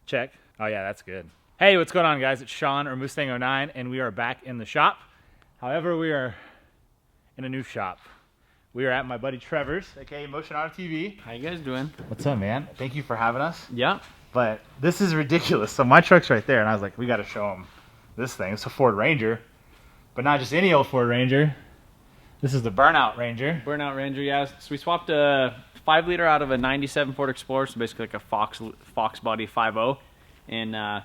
Check. Oh yeah, that's good. Hey, what's going on, guys? It's Sean or Moostang09, and we are back in the shop. However, we are in a new shop. We are at my buddy Trevor's, aka Motion Auto TV. How you guys doing? What's up, man? Thank you for having us. Yeah. But this is ridiculous. So my truck's right there, and I was like, we got to show them this thing. It's a Ford Ranger, but not just any old Ford Ranger. This is the Burnout Ranger. Burnout Ranger, yeah. So we swapped a 5-liter out of a 97 Ford Explorer, so basically like a Fox body 5.0. And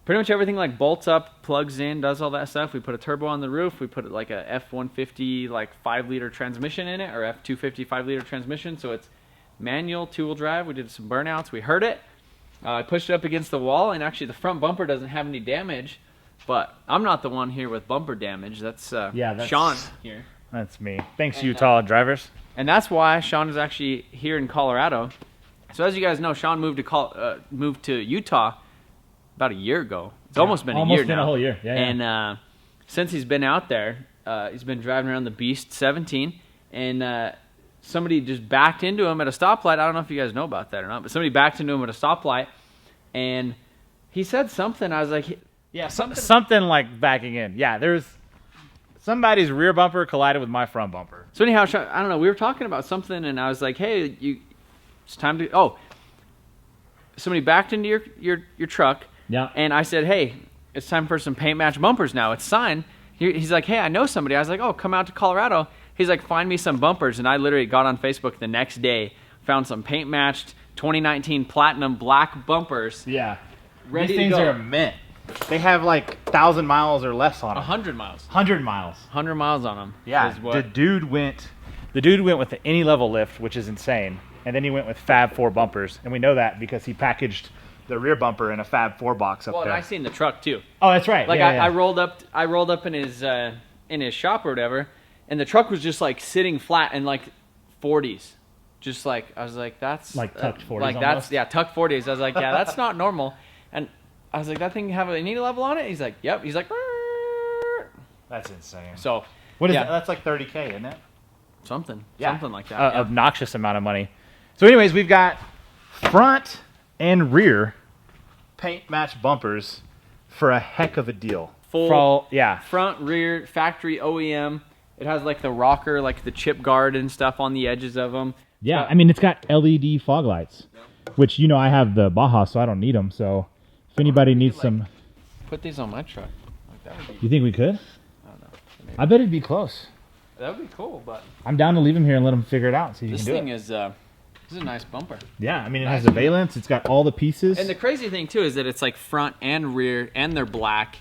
pretty much everything like bolts up, plugs in, does all that stuff. We put a turbo on the roof. We put like a F-150 like 5-liter transmission in it, or F-250 5-liter transmission. So it's manual 2-wheel drive. We did some burnouts. We heard it. I pushed it up against the wall, and actually the front bumper doesn't have any damage. But I'm not the one here with bumper damage. That's Sean here. That's me. Thanks, Utah drivers. And that's why Sean is actually here in Colorado. So as you guys know, Sean moved to Utah about a year ago. It's almost been a year now. Almost been a whole year. Yeah. And since he's been out there, he's been driving around the Beast 17, and somebody just backed into him at a stoplight. I don't know if you guys know about that or not, but somebody backed into him at a stoplight, and he said something. I was like, yeah, something like backing in. Yeah, there's somebody's rear bumper collided with my front bumper. So anyhow, I don't know. We were talking about something, and I was like, hey, it's time to. Oh, somebody backed into your truck. Yeah. And I said, hey, it's time for some paint match bumpers now. It's signed. He's like, hey, I know somebody. I was like, oh, come out to Colorado. He's like, find me some bumpers. And I literally got on Facebook the next day, found some paint matched 2019 platinum black bumpers. Yeah. Ready These to things go. are mint. They have like 1,000 miles or less on them. 100 miles. 100 miles. 100 miles on them. Yeah. The dude went with the any level lift, which is insane. And then he went with Fab 4 bumpers. And we know that because he packaged the rear bumper in a Fab 4 box up there. Well, and I seen the truck too. Oh, that's right. Like yeah, I rolled up in his shop or whatever, and the truck was just like sitting flat in like 40s. Just like, I was like, that's like tucked 40s. Like almost. that's, yeah, tucked 40s. I was like, yeah, that's not normal. And I was like, that thing have a needle level on it? He's like, yep. He's like, "Rrrr." That's insane. So what is that? That's like 30K, isn't it? Something like that. Obnoxious amount of money. So anyways, we've got front and rear paint match bumpers for a heck of a deal. Full, front, rear, factory OEM. It has like the rocker, like the chip guard and stuff on the edges of them. Yeah, I mean, it's got LED fog lights, which, you know, I have the Baja, so I don't need them. So if anybody needs some... Put these on my truck. Like, that would be... You think we could? I don't know. Maybe. I bet it'd be close. That would be cool, but... I'm down to leave them here and let them figure it out. So you can do it. This thing is... This is a nice bumper. Yeah, I mean, it has the valence. It's got all the pieces. And the crazy thing, too, is that it's like front and rear, and they're black,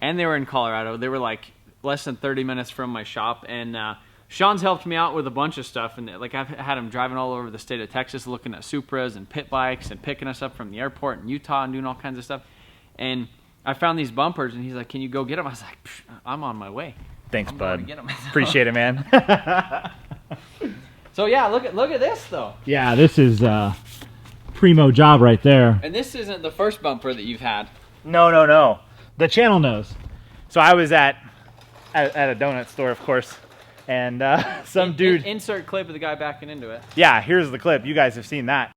and they were in Colorado. They were like less than 30 minutes from my shop, and Sean's helped me out with a bunch of stuff, and like I've had him driving all over the state of Texas looking at Supras and pit bikes and picking us up from the airport in Utah and doing all kinds of stuff. And I found these bumpers, and he's like, can you go get them? I was like, I'm on my way. Thanks, bud. Get them. Appreciate it, man. So yeah, look at this though. Yeah, this is primo job right there. And this isn't the first bumper that you've had. No. The channel knows. So I was at a donut store, of course, and some dude... Insert clip of the guy backing into it. Yeah, here's the clip. You guys have seen that.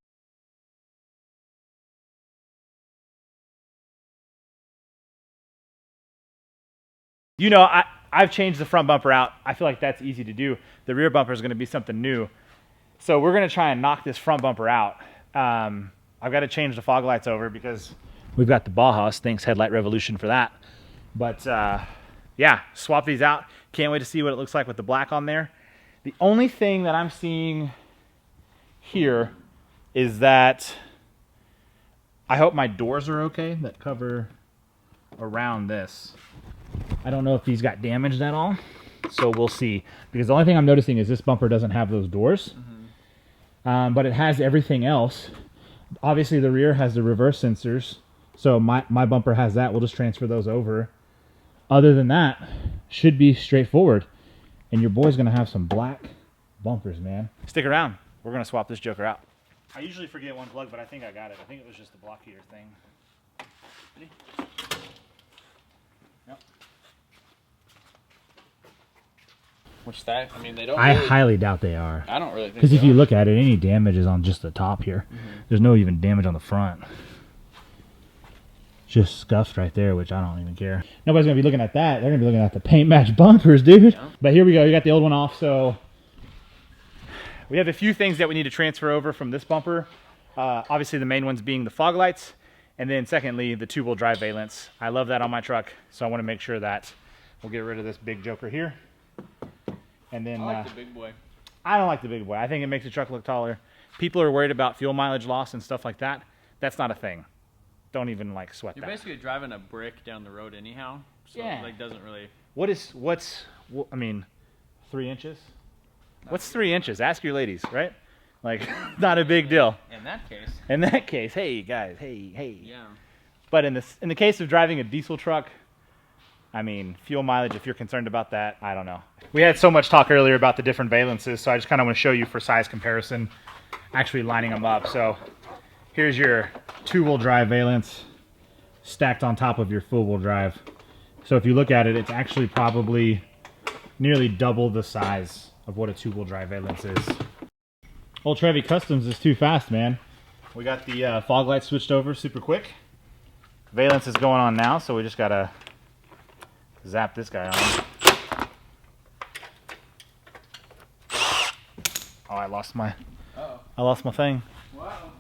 You know, I've changed the front bumper out. I feel like that's easy to do. The rear bumper is going to be something new. So we're going to try and knock this front bumper out. I've got to change the fog lights over because we've got the Bajas. Thanks, Headlight Revolution, for that. But yeah, swap these out. Can't wait to see what it looks like with the black on there. The only thing that I'm seeing here is that I hope my doors are okay that cover around this. I don't know if these got damaged at all, so we'll see. Because the only thing I'm noticing is this bumper doesn't have those doors, but it has everything else. Obviously, the rear has the reverse sensors, so my bumper has that. We'll just transfer those over. Other than that, should be straightforward. And your boy's going to have some black bumpers, man. Stick around. We're going to swap this joker out. I usually forget one plug, but I think I got it. I think it was just the block heater thing. Ready? Yep. Which that, I mean, they don't. I highly doubt they are. I don't really think. Because if you look at it, any damage is on just the top here. There's no even damage on the front. just scuffed right there, which I don't even care. Nobody's gonna be looking at that. They're gonna be looking at the paint match bumpers, dude. Yeah. But here we go. You got the old one off. So we have a few things that we need to transfer over from this bumper. Obviously the main ones being the fog lights, and then secondly the two-wheel drive valence. I love that on my truck, so I want to make sure that we'll get rid of this big joker here. And then I like the big boy. I don't like the big boy. I think it makes the truck look taller. People are worried about fuel mileage loss and stuff like that. That's not a thing. Don't even like sweat that. You're basically driving a brick down the road anyhow, so yeah. It like doesn't really. I mean, 3 inches? What's 3 inches? Ask your ladies, right? Like, not a big deal. In that case. In that case, hey guys, hey. Yeah. But in the case of driving a diesel truck, I mean, fuel mileage, if you're concerned about that, I don't know. We had so much talk earlier about the different valences, so I just kind of want to show you for size comparison, actually lining them up. So here's your two-wheel drive valence stacked on top of your four-wheel drive. So if you look at it, it's actually probably nearly double the size of what a two-wheel drive valence is. Old Trevi Customs is too fast, man. We got the fog lights switched over super quick. Valence is going on now, so we just gotta zap this guy on. Oh, I lost my thing.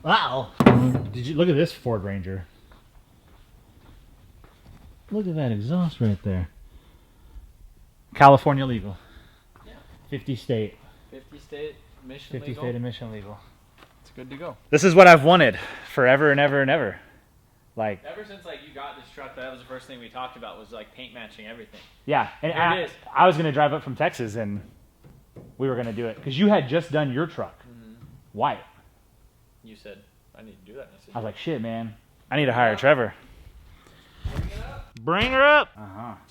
Wow. Did you look at this Ford Ranger? Look at that exhaust right there. California legal. Yeah. 50 state. 50 state emission 50 legal. state emission legal. It's good to go. This is what I've wanted forever and ever and ever. Like ever since like you got this truck, that was the first thing we talked about was like paint matching everything. Yeah, and I was gonna drive up from Texas and we were gonna do it because you had just done your truck, white. You said I need to do that. I was like, shit, man, I need to hire Trevor. Bring it up. Bring her up.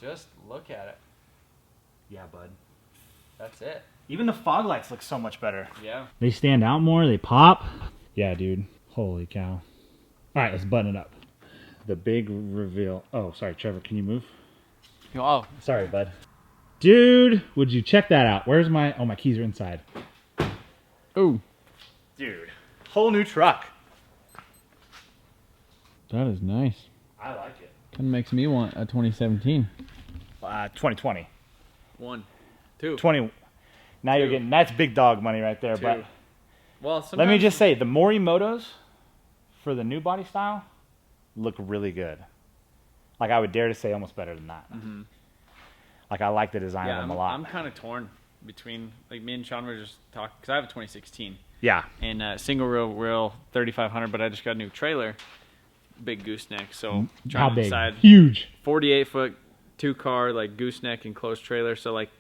Just look at it. Yeah, bud. That's it. Even the fog lights look so much better. Yeah. They stand out more. They pop. Yeah, dude. Holy cow. All right, let's button it up. The big reveal. Oh, sorry, Trevor. Can you move? Oh, sorry, bud. Dude, would you check that out? Where's my... Oh, my keys are inside. Ooh. Dude. Whole new truck. That is nice. I like it. Kind of makes me want a 2017. 2020. 1, 2. 20. Now you're getting... That's big dog money right there, 2. but... Well, let me just say, the Morimotos for the new body style look really good. Like, I would dare to say almost better than that. Like, I like the design of them a lot. I'm kind of torn between, like, me and Sean were just talking, because I have a 2016. Yeah. And single reel 3500, but I just got a new trailer, big gooseneck. So how trying to big? decide. Huge. 48-foot, 2-car, like, gooseneck enclosed trailer. So, like,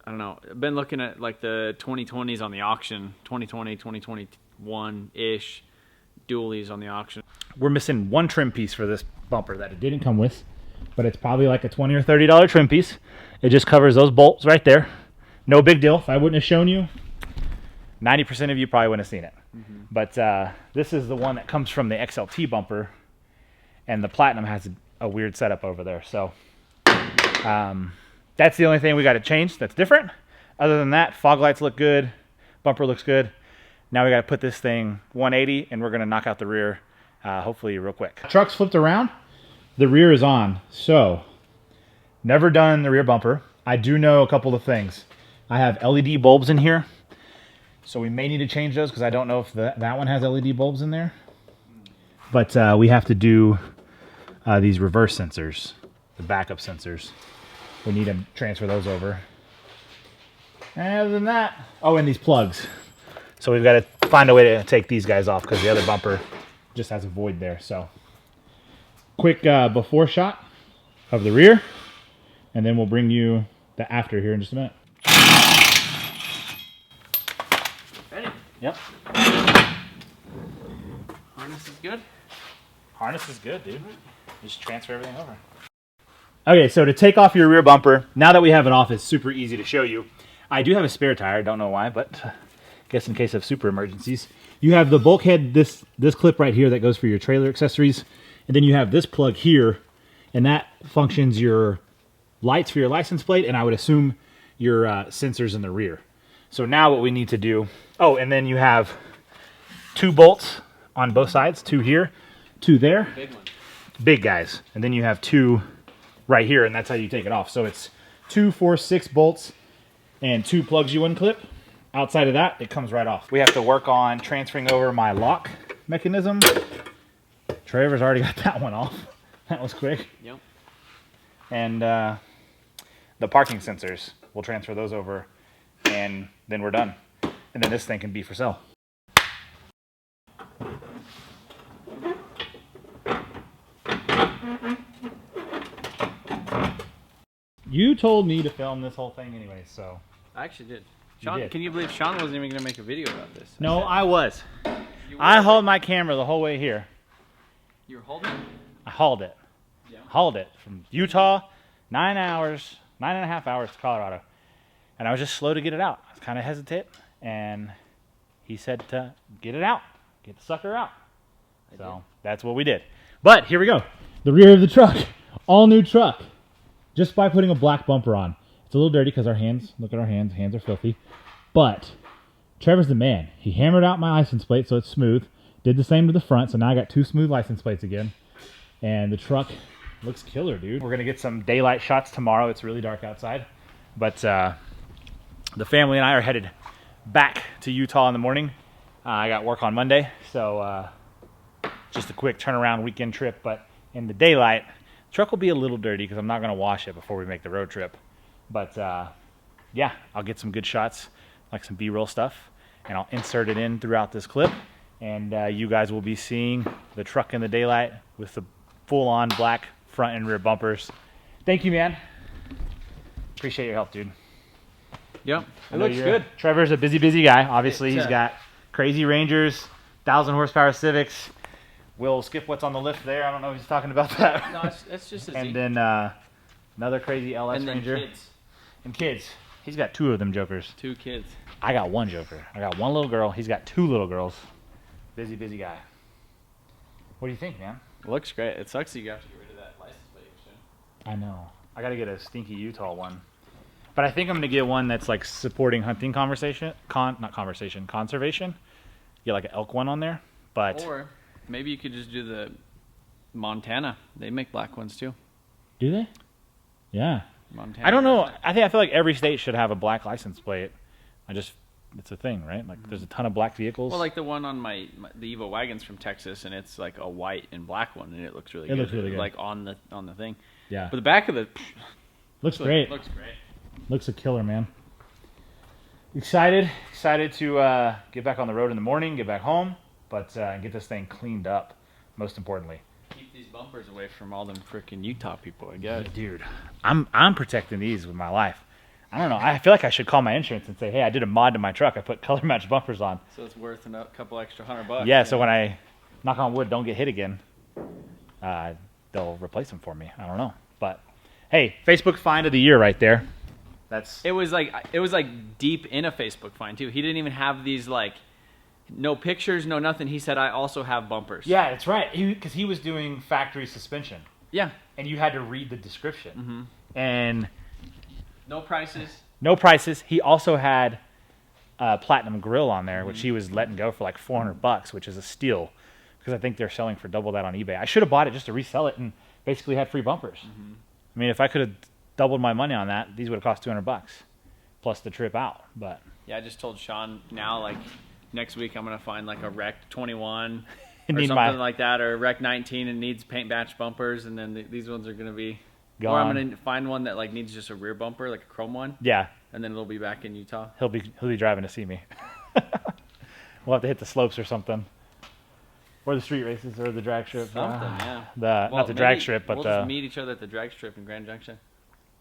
I don't know. I've been looking at, like, the 2020s on the auction, 2020, 2021-ish. Dualies on the auction. We're missing one trim piece for this bumper that it didn't come with, but it's probably like a $20 or $30 trim piece. It just covers those bolts right there. No big deal. If I wouldn't have shown you, 90% of you probably wouldn't have seen it. But this is the one that comes from the XLT bumper, and the Platinum has a weird setup over there. So that's the only thing we got to change that's different. Other than that, fog lights look good, bumper looks good. Now we got to put this thing 180, and we're going to knock out the rear, hopefully real quick. Truck's flipped around. The rear is on. So, never done the rear bumper. I do know a couple of things. I have LED bulbs in here, so we may need to change those because I don't know if that one has LED bulbs in there. But we have to do these reverse sensors, the backup sensors. We need to transfer those over. And other than that, oh, and these plugs. So we've got to find a way to take these guys off because the other bumper just has a void there. So quick before shot of the rear, and then we'll bring you the after here in just a minute. Ready? Yep. Harness is good? Harness is good, dude. Just transfer everything over. Okay, so to take off your rear bumper, now that we have it off, it's super easy to show you. I do have a spare tire, don't know why, but I guess in case of super emergencies. You have the bulkhead, this clip right here that goes for your trailer accessories, and then you have this plug here, and that functions your lights for your license plate, and I would assume your sensors in the rear. So now what we need to do, oh, and then you have 2 bolts on both sides, 2 here, 2 there. Big one. big guys. And then you have 2 right here, and that's how you take it off. So it's 2, 4, 6 bolts and 2 plugs you unclip. Outside of that, it comes right off. We have to work on transferring over my lock mechanism. Trevor's already got that one off. That was quick. Yep. And the parking sensors, we'll transfer those over, and then we're done. And then this thing can be for sale. You told me to film this whole thing anyway, so. I actually did. Sean, did. can you believe Sean wasn't even going to make a video about this? No, I was. I hauled my camera the whole way here. You were holding it? I hauled it. Yeah. Hauled it from Utah, 9.5 hours to Colorado. And I was just slow to get it out. I was kind of hesitant, and he said to get it out. Get the sucker out. So that's what we did. But here we go. The rear of the truck. All new truck. Just by putting a black bumper on. It's a little dirty because our hands, look at our hands. Hands are filthy. But Trevor's the man. He hammered out my license plate so it's smooth. Did the same to the front. So now I got 2 smooth license plates again. And the truck looks killer, dude. We're going to get some daylight shots tomorrow. It's really dark outside. But the family and I are headed back to Utah in the morning. I got work on Monday. So just a quick turnaround weekend trip. But in the daylight, the truck will be a little dirty because I'm not going to wash it before we make the road trip. But yeah, I'll get some good shots, like some B-roll stuff, and I'll insert it in throughout this clip. And you guys will be seeing the truck in the daylight with the full-on black front and rear bumpers. Thank you, man. Appreciate your help, dude. Yep, it looks good. Trevor's a busy guy. Obviously, he's got crazy Rangers, 1,000 horsepower Civics. We'll skip what's on the lift there. I don't know if he's talking about that. No, it's just a Z. And then another crazy LS and then Ranger. Kids. And kids. He's got 2 of them jokers. 2 kids. I got 1 joker. I got 1 little girl. He's got 2 little girls. Busy guy. What do you think, man? It looks great. It sucks that you have to get rid of that license plate soon. I know. I got to get a stinky Utah one. But I think I'm going to get one that's like supporting hunting conservation. Get like an elk one on there. But or maybe you could just do the Montana. They make black ones too. Do they? Yeah. Montana. I don't know. I feel like every state should have a black license plate. It's a thing, right? Like there's a ton of black vehicles. Well, like the one on the Evo wagons from Texas, and it's like a white and black one, and it looks really good. It looks really good. Like on the thing. Yeah. But the back of the looks great. Looks great. Looks a killer, man. Excited to get back on the road in the morning, get back home, but get this thing cleaned up. Most importantly. Keep these bumpers away from all them freaking Utah people, I guess. Dude, I'm protecting these with my life. I don't know. I feel like I should call my insurance and say, hey, I did a mod to my truck. I put color match bumpers on. So it's worth a couple extra $100. Yeah, so when I, knock on wood, don't get hit again, they'll replace them for me. I don't know. But, hey, Facebook find of the year right there. It was like deep in a Facebook find, too. He didn't even have these, like, no pictures, no nothing. He said, I also have bumpers. Yeah, that's right. Because he was doing factory suspension. Yeah. And you had to read the description. Mm-hmm. And no prices. No prices. He also had a platinum grill on there, which he was letting go for like $400, which is a steal, because I think they're selling for double that on eBay. I should have bought it just to resell it and basically had free bumpers. Mm-hmm. I mean, if I could have doubled my money on that, these would have cost $200 plus the trip out. But yeah, I just told Sean now, like next week I'm gonna find like a Rec 21 or something like that, or a Rec 19 and needs paint batch bumpers, and then these ones are gonna be. Gone. Or I'm gonna find one that like needs just a rear bumper, like a chrome one. Yeah. And then it'll be back in Utah. He'll be driving to see me. We'll have to hit the slopes or something, or the street races, or the drag strip. Yeah. Not the drag strip, but we'll just meet each other at the drag strip in Grand Junction.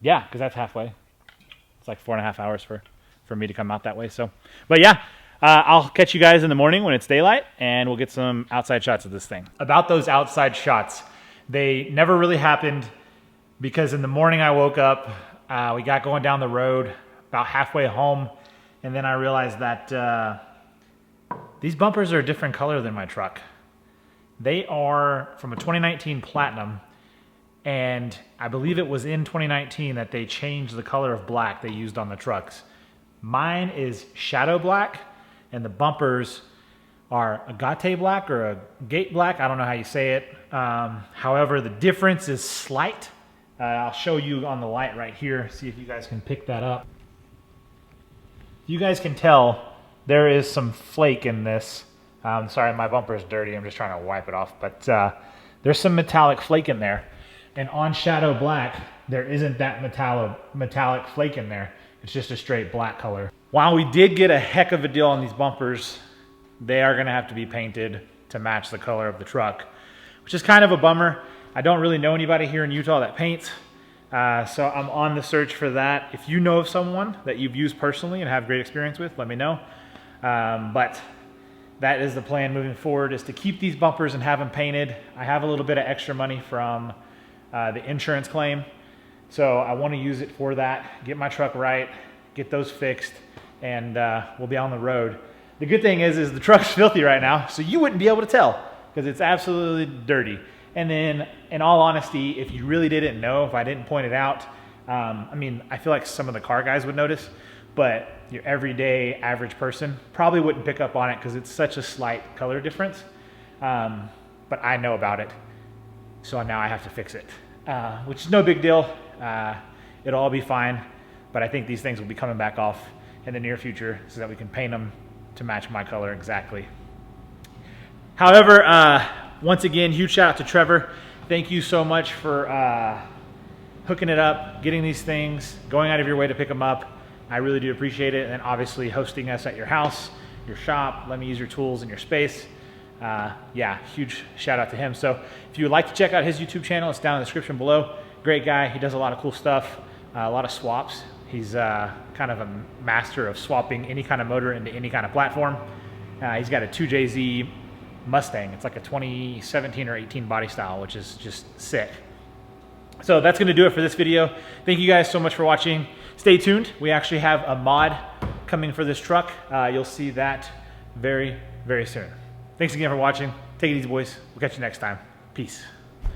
Yeah, because that's halfway. It's like 4.5 hours for me to come out that way. So, but yeah. I'll catch you guys in the morning when it's daylight, and we'll get some outside shots of this thing. About those outside shots, they never really happened. Because in the morning I woke up, we got going down the road about halfway home, and then I realized that these bumpers are a different color than my truck. They are from a 2019 Platinum, and I believe it was in 2019 that they changed the color of black they used on the trucks. Mine is shadow black, and the bumpers are agate black or a gate black. I don't know how you say it. However, the difference is slight. I'll show you on the light right here. See if you guys can pick that up. You guys can tell there is some flake in this. Sorry, my bumper is dirty. I'm just trying to wipe it off. But there's some metallic flake in there. And on Shadow Black, there isn't that metallic flake in there. It's just a straight black color. While we did get a heck of a deal on these bumpers, they are gonna have to be painted to match the color of the truck, which is kind of a bummer. I don't really know anybody here in Utah that paints, so I'm on the search for that. If you know of someone that you've used personally and have great experience with, let me know. But that is the plan moving forward, is to keep these bumpers and have them painted. I have a little bit of extra money from the insurance claim, so I want to use it for that, get my truck right, get those fixed, and we'll be on the road. The good thing is the truck's filthy right now, so you wouldn't be able to tell because it's absolutely dirty. And then, in all honesty, if you really didn't know, if I didn't point it out, I mean, I feel like some of the car guys would notice, but your everyday average person probably wouldn't pick up on it because it's such a slight color difference. But I know about it, so now I have to fix it, which is no big deal. It'll all be fine, but I think these things will be coming back off in the near future so that we can paint them to match my color exactly. However, once again, huge shout out to Trevor. Thank you so much for hooking it up, getting these things, going out of your way to pick them up. I really do appreciate it. And obviously hosting us at your house, your shop, let me use your tools and your space. Yeah, huge shout out to him. So if you would like to check out his YouTube channel, it's down in the description below. Great guy. He does a lot of cool stuff, a lot of swaps. He's kind of a master of swapping any kind of motor into any kind of platform. He's got a 2JZ Mustang. It's like a 2017 or 18 body style, which is just sick. So that's going to do it for this video. Thank you guys so much for watching. Stay tuned. We actually have a mod coming for this truck. You'll see that very, very soon. Thanks again for watching. Take it easy, boys. We'll catch you next time. Peace.